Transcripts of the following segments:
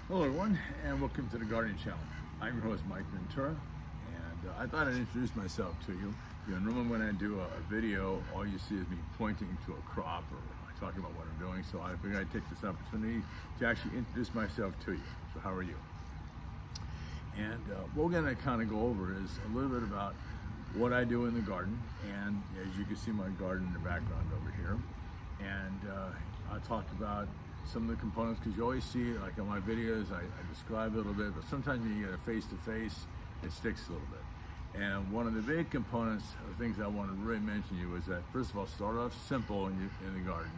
Hello everyone, and welcome to the Gardening Channel. I'm your host, Mike Ventura, and I thought I'd introduce myself to you. Normally when I do a video, all you see is me pointing to a crop or talking about what I'm doing, so I figured I'd take this opportunity to actually introduce myself to you. So how are you? And what we're going to kind of go over is a little bit about what I do in the garden, and as you can see my garden in the background over here, and I talked about some of the components, because you always see, like on my videos, I describe a little bit, but sometimes when you get a face-to-face, it sticks a little bit. And one of the big components of things I want to really mention to you is that, first of all, start off simple in the garden,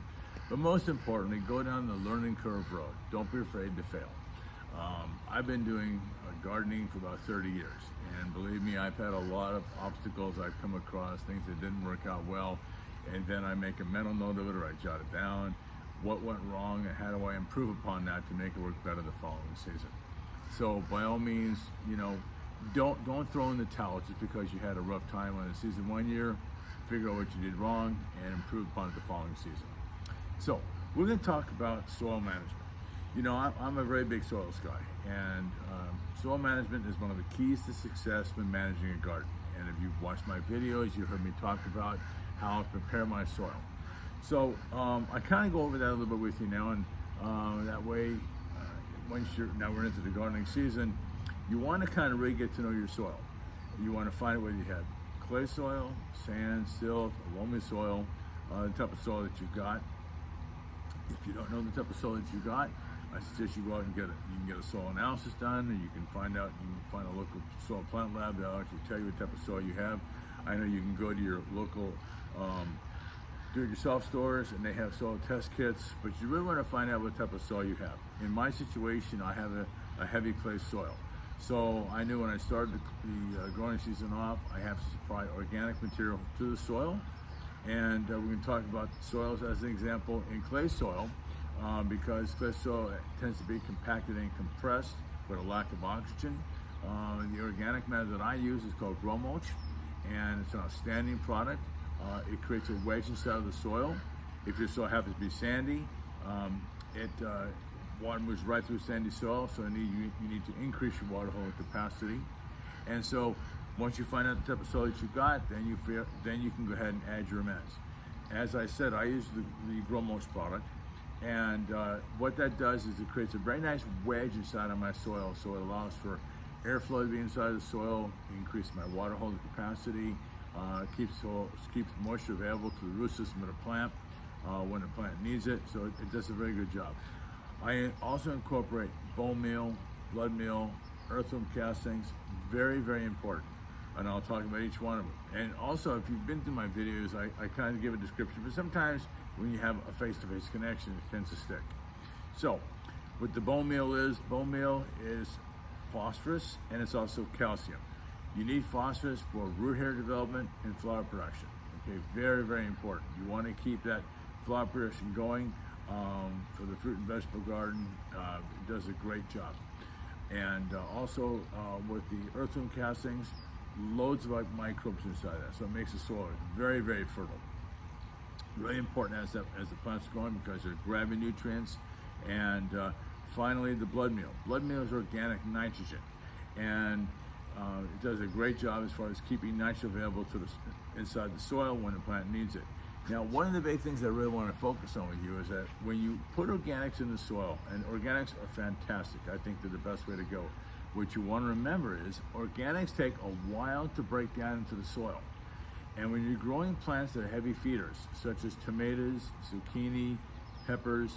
but most importantly, go down the learning curve road. Don't be afraid to fail. I've been doing gardening for about 30 years, and believe me, I've had a lot of obstacles I've come across, things that didn't work out well, and then I make a mental note of it, or I jot it down. What went wrong and how do I improve upon that to make it work better the following season. So by all means, don't throw in the towel just because you had a rough time on the season one year. Figure out what you did wrong and improve upon it the following season. So we're going to talk about soil management. I'm a very big soils guy, and soil management is one of the keys to success when managing a garden. And if you've watched my videos, you heard me talk about how to prepare my soil. So I kind of go over that a little bit with you now, and that way, now we're into the gardening season, you want to kind of really get to know your soil. You want to find out whether you have clay soil, sand, silt, loamy soil, the type of soil that you've got. If you don't know the type of soil that you got, I suggest you go out and get it. You can get a soil analysis done, and you can find a local soil plant lab that'll actually tell you what type of soil you have. I know you can go to your local do-it-yourself stores, and they have soil test kits, but you really want to find out what type of soil you have. In my situation, I have a heavy clay soil. So I knew when I started the growing season off, I have to supply organic material to the soil. And we're going to talk about soils as an example in clay soil, because clay soil tends to be compacted and compressed with a lack of oxygen. The organic matter that I use is called grow mulch, and it's an outstanding product. It creates a wedge inside of the soil. If your soil happens to be sandy, water moves right through sandy soil, so you need to increase your water holding capacity. And so once you find out the type of soil that you've got, then you can go ahead and add your amends. As I said, I use the grow mulch product, and what that does is it creates a very nice wedge inside of my soil, so it allows for airflow to be inside the soil, increase my water holding capacity, keeps moisture available to the root system of the plant when the plant needs it, so it does a very good job. I also incorporate bone meal, blood meal, earthworm castings, very, very important, and I'll talk about each one of them. And also, if you've been through my videos, I kind of give a description, but sometimes when you have a face-to-face connection, it tends to stick. So what the bone meal is phosphorus, and it's also calcium. You need phosphorus for root hair development and flower production. Okay, very, very important. You want to keep that flower production going for the fruit and vegetable garden. It does a great job. And also with the earthworm castings, loads of microbes inside that, so it makes the soil very, very fertile. Really important as the plant's growing, because they're grabbing nutrients. And finally, the blood meal. Blood meal is organic nitrogen, and it does a great job as far as keeping nitrogen available to inside the soil when the plant needs it. Now, one of the big things I really want to focus on with you is that when you put organics in the soil, and organics are fantastic, I think they're the best way to go. What you want to remember is organics take a while to break down into the soil. And when you're growing plants that are heavy feeders, such as tomatoes, zucchini, peppers,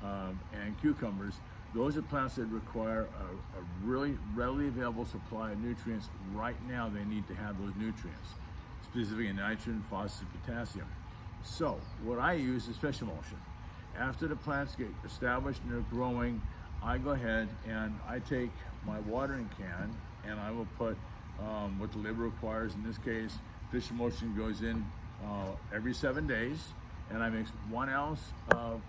and cucumbers, those are plants that require a really readily available supply of nutrients. Right now, they need to have those nutrients, specifically nitrogen, phosphorus, potassium. So what I use is fish emulsion. After the plants get established and they're growing, I go ahead and I take my watering can and I will put what the labor requires. In this case, fish emulsion goes in every 7 days, and I mix 1 ounce of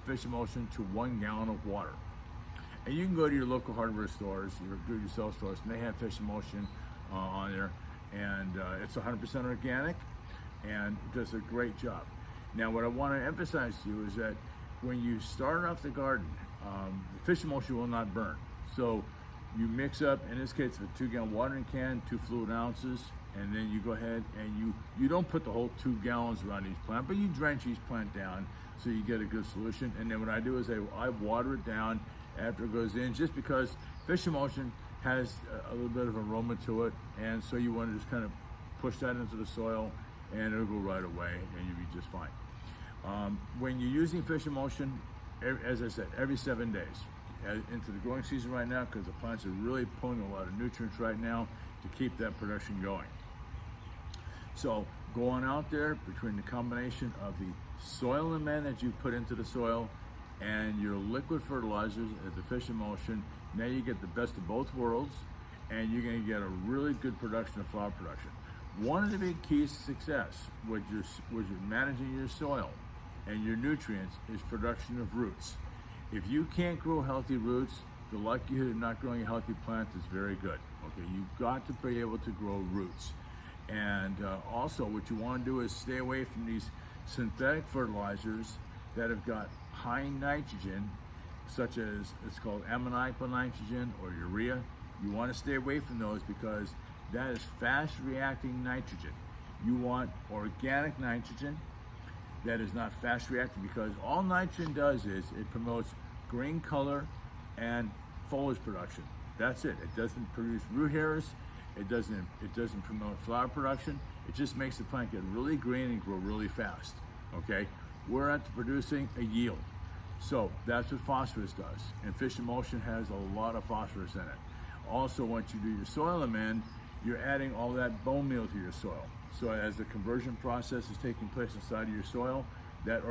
fish emulsion to 1 gallon of water. And you can go to your local hardware stores, your do-it-yourself stores, and they have fish emulsion on there, and it's 100% organic, and does a great job. Now, what I want to emphasize to you is that when you start off the garden, the fish emulsion will not burn. So you mix up, in this case, a 2-gallon watering can, 2 fluid ounces, and then you go ahead and you don't put the whole 2 gallons around each plant, but you drench each plant down so you get a good solution. And then what I do is I water it down after it goes in, just because fish emulsion has a little bit of aroma to it, and so you want to just kind of push that into the soil and it'll go right away and you'll be just fine. When you're using fish emulsion, as I said, every 7 days. Into the growing season right now, because the plants are really pulling a lot of nutrients right now to keep that production going. So going out there, between the combination of the soil amendment that you put into the soil and your liquid fertilizers at the fish emulsion, now you get the best of both worlds, and you're going to get a really good production of flower production. One of the big keys to success with your managing your soil and your nutrients is production of roots. If you can't grow healthy roots, the likelihood of not growing a healthy plant is very good. Okay, you've got to be able to grow roots. And also what you want to do is stay away from these synthetic fertilizers that have got high nitrogen, such as it's called ammoniacal nitrogen or urea. You want to stay away from those because that is fast reacting nitrogen. You want organic nitrogen that is not fast reacting, because all nitrogen does is it promotes green color and foliage production. That's it. It doesn't produce root hairs. It doesn't promote flower production. It just makes the plant get really green and grow really fast. Okay, we're at producing a yield. So that's what phosphorus does. And fish emulsion has a lot of phosphorus in it. Also, once you do your soil amend, you're adding all that bone meal to your soil. So as the conversion process is taking place inside of your soil, that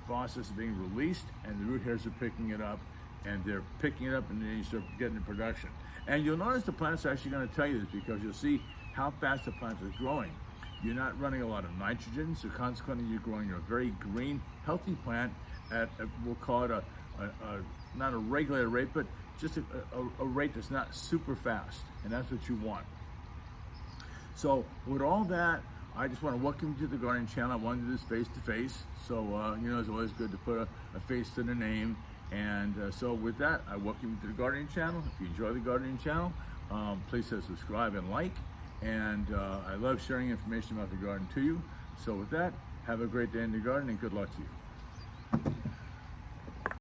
phosphorus is being released, and the root hairs are picking it up, and they're picking it up, and then you start getting the production. And you'll notice the plants are actually going to tell you this, because you'll see how fast the plant is growing. You're not running a lot of nitrogen, so consequently you're growing a very green, healthy plant at we'll call it not a regulated rate, but just a rate that's not super fast, and that's what you want. So with all that, I just want to welcome you to the gardening channel. I wanted to do this face to face, so it's always good to put a face to the name. And so with that, I welcome you to the gardening channel. If you enjoy the gardening channel, please subscribe and like. And I love sharing information about the garden to you. So with that, have a great day in the garden and good luck to you.